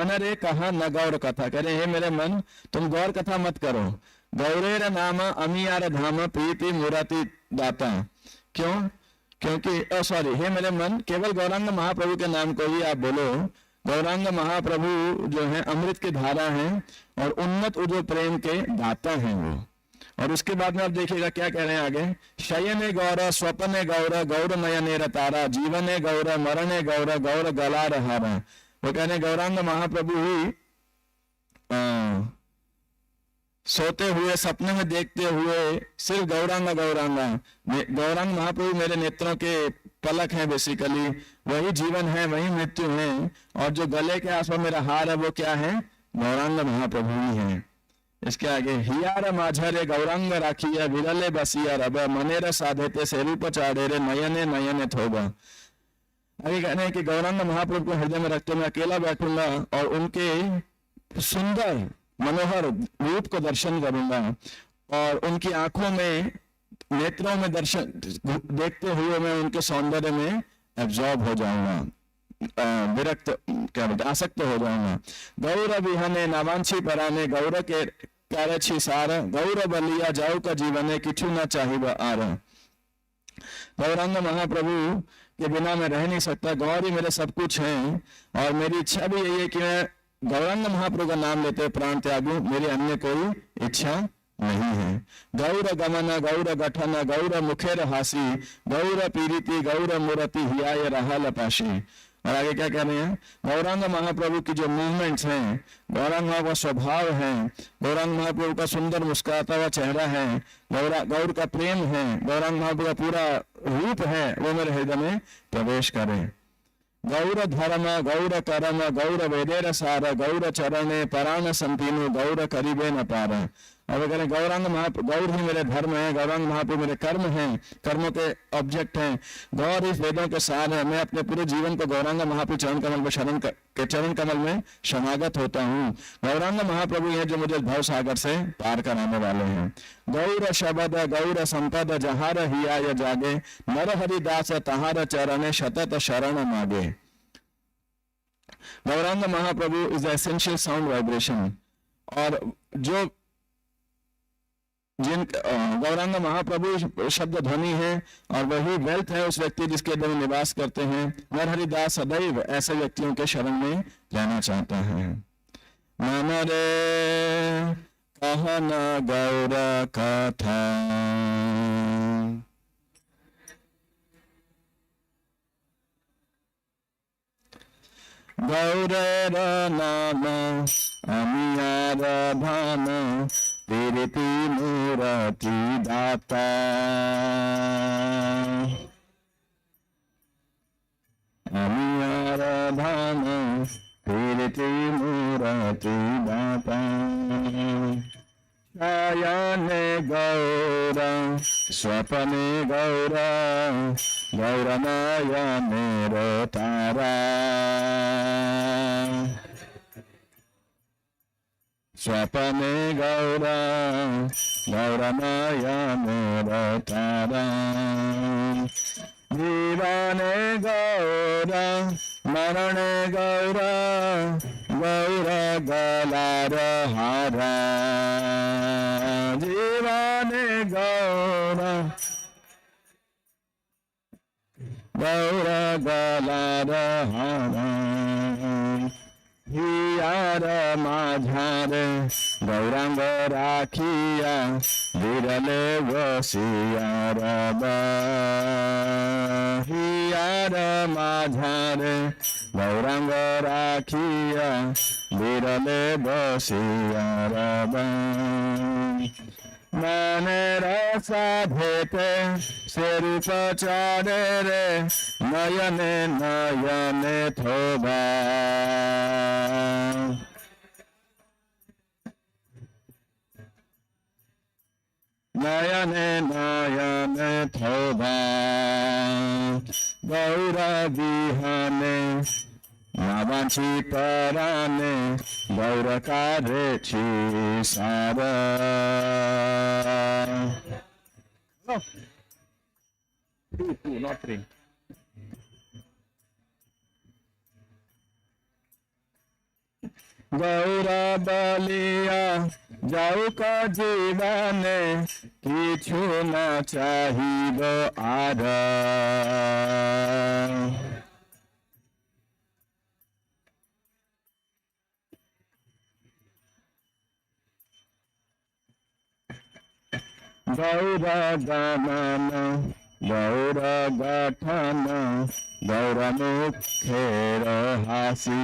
मन रे कहा न गौर कथा, कह रहे हे मेरे मन तुम गौर कथा मत करो। गौरेर नाम अमियार धाम प्रीति मुराति दाता। क्यों? क्योंकि सॉरी, हे मेरे मन केवल गौरांग महाप्रभु के नाम को ही आप बोलो। गौरांग महाप्रभु जो है अमृत की धारा है और उन्नत उज्ज्वल प्रेम के दाता हैं वो। और उसके बाद में आप देखिएगा क्या कह रहे हैं आगे, शयने गौर स्वपने गौर गौर नयने तारा जीवने गौर मरणे गौर गौर गला रहारा। वो कह रहे गौरांग महाप्रभु ही सोते हुए सपने में देखते हुए सिर्फ गौरांग गौरांगा, गौरांग महाप्रभु मेरे नेत्रों के पलक है, बेसिकली वही जीवन है, वही मृत्यु है। और जो गले के आसपास मेरा हार है वो क्या है? गौरांग महाप्रभु ही है। इसके आगे हियार माझरे गौरांग राखिया विरले बसिया रब मनेर साधेते से रूप चाड़े रे नयने नयने थोबा। आगे कहने हैं कि गौरांग महाप्रभु को हृदय में रखते मैं अकेला बैठूंगा और उनके सुंदर मनोहर रूप को दर्शन करूंगा और उनकी आंखों में नेत्रों में दर्शन देखते हुए मैं उनके सौंदर्य में एब्जॉर्ब हो जाऊंगा, विरक्त क्या बोलते आसक्त हो जाऊंगा। गौर विहने नावांशी पराने गौर के कार्यछि सार गौर बलिया जाऊ का जीवन है किछु न चाहिए आर। गौरांग महाप्रभु के बिना मैं रह नहीं सकता, गौर ही मेरे सब कुछ है और मेरी इच्छा भी यही है कि मैं गौरांग महाप्रभु का नाम लेते प्राण त्यागू, मेरी अन्य कोई इच्छा नहीं है। गौर गमन गौर गठन गौर मुखेर हासी गौर पीरिति गौर मूर्ति हियाय रहल पाशी। और आगे क्या कह रहे हैं, गौरांग महाप्रभु की जो मूवमेंट्स हैं, गौरांग महाप्रभु का स्वभाव है, गौरांग महाप्रभु का सुंदर मुस्कुराता हुआ चेहरा है, गौर का प्रेम है, गौरांग महाप्रभु का पूरा रूप है, वो मेरे हृदय में प्रवेश करे। गौर धर्म गौर करम गौर वेदेर सार गौर चरणे पराण संतीनु गौर करीबे न पार। अब करें गौरांग महाप्रभु, गौर ही मेरे धर्म है, गौरांग महाप्रभु मेरे कर्म हैं, कर्मों के ऑब्जेक्ट हैं, गौर इस वेदों के सार है। मैं अपने पूरे जीवन को गौरांग महाप्रभु चरण कमल में चरण कमल में शरणागत होता हूँ। गौरांग महाप्रभु है जो मुझे भव सागर से पार कराने वाले हैं। गौर शबद गौर संपद जहार हिया जागे नर हरिदास तहार चरण शतत शरण मागे। Gaurang Mahaprabhu is the essential sound vibration. और जो जिन गौरांग महाप्रभु शब्द ध्वनि है और वही वेल्थ है उस व्यक्ति जिसके हृदय में निवास करते हैं। नर हरिदास सदैव ऐसे व्यक्तियों के शरण में रहना चाहता है। मन रे कहन गौर कथा गौर नाम अमियार भान प्रीति मूर्ति दाता। अमियार भान प्रीति मूर्ति दाता। शयने गौर स्वपने गौर गौर नयने तारा। स्वपने गौर गौर नयने तारा। जीवने गौर मरणे गौर गौर गलार हारा। जीवने गौर गौर गलार हारा। हियार माझार गौरांग राखिया विरले बसिया रब। हियार माझार गौरांग राखिया विरले बसिया रब। मने रसा भेटे से रूप चारे रे नयने नयने थोबा। नयने नयने थोबा। गौर विहने नावांशी पराने गौर कार्यछि सार। Two, not three. Gaura Ballia जाऊ का जीवन किछु न चाहिब आर गौर गमन गौर गठन गौर मुखेर हासी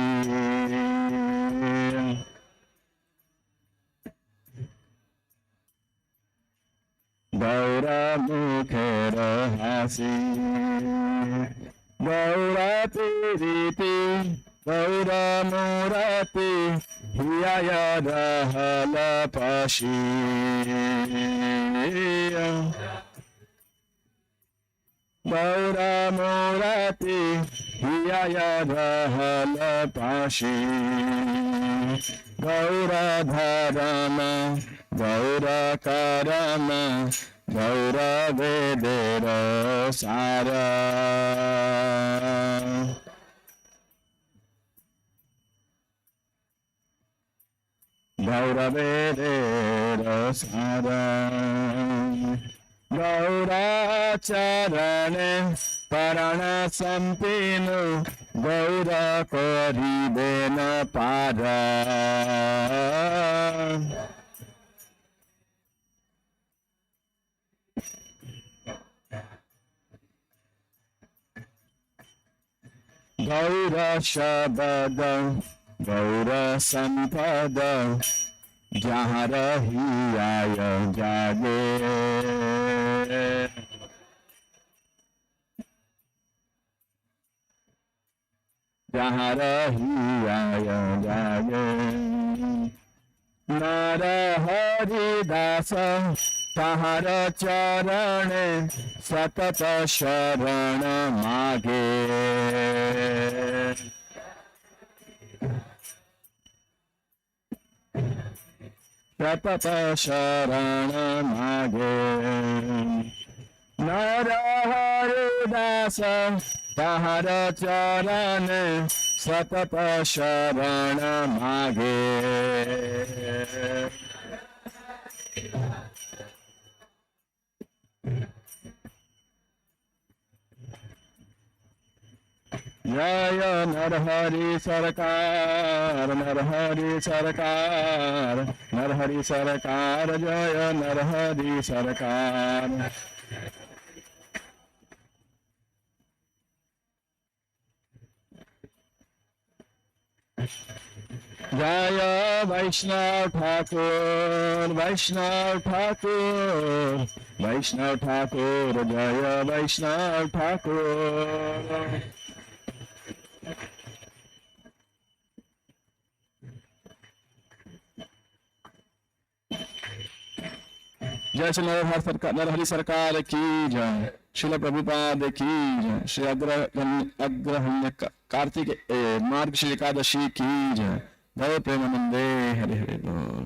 गौर मुखेर हासी गौर प्रीति गौर मूरति हियाय रहल पशी गौर मूरति हियाय रहल पाशी गौर धरम गौर करम गौर वेदेर सार गौर वेदेर सार गौराचरण परण संपीनु गौर करिबेन पार गौर शब्द गौर संपद जहाँ रही आय जागे जहाँ रही आय जागे नर हरिदास तहार चरण सतत शरण मागे सतत शरण मागे नर हरिदास तहार चरण सतत शरण मागे जय नरहरि सरकार नरहरि सरकार नरहरि सरकार जय नरहरि सरकार जय वैष्णव ठाकुर वैष्णव ठाकुर वैष्णव ठाकुर जय वैष्णव ठाकुर जय श्री नरहरि सरकार की जय श्रील प्रभुपाद की जय श्री अग्रहण्य कार्तिक मार्ग श्री एकादशी की जय गौ प्रेमानंदे हरे हरे बोल।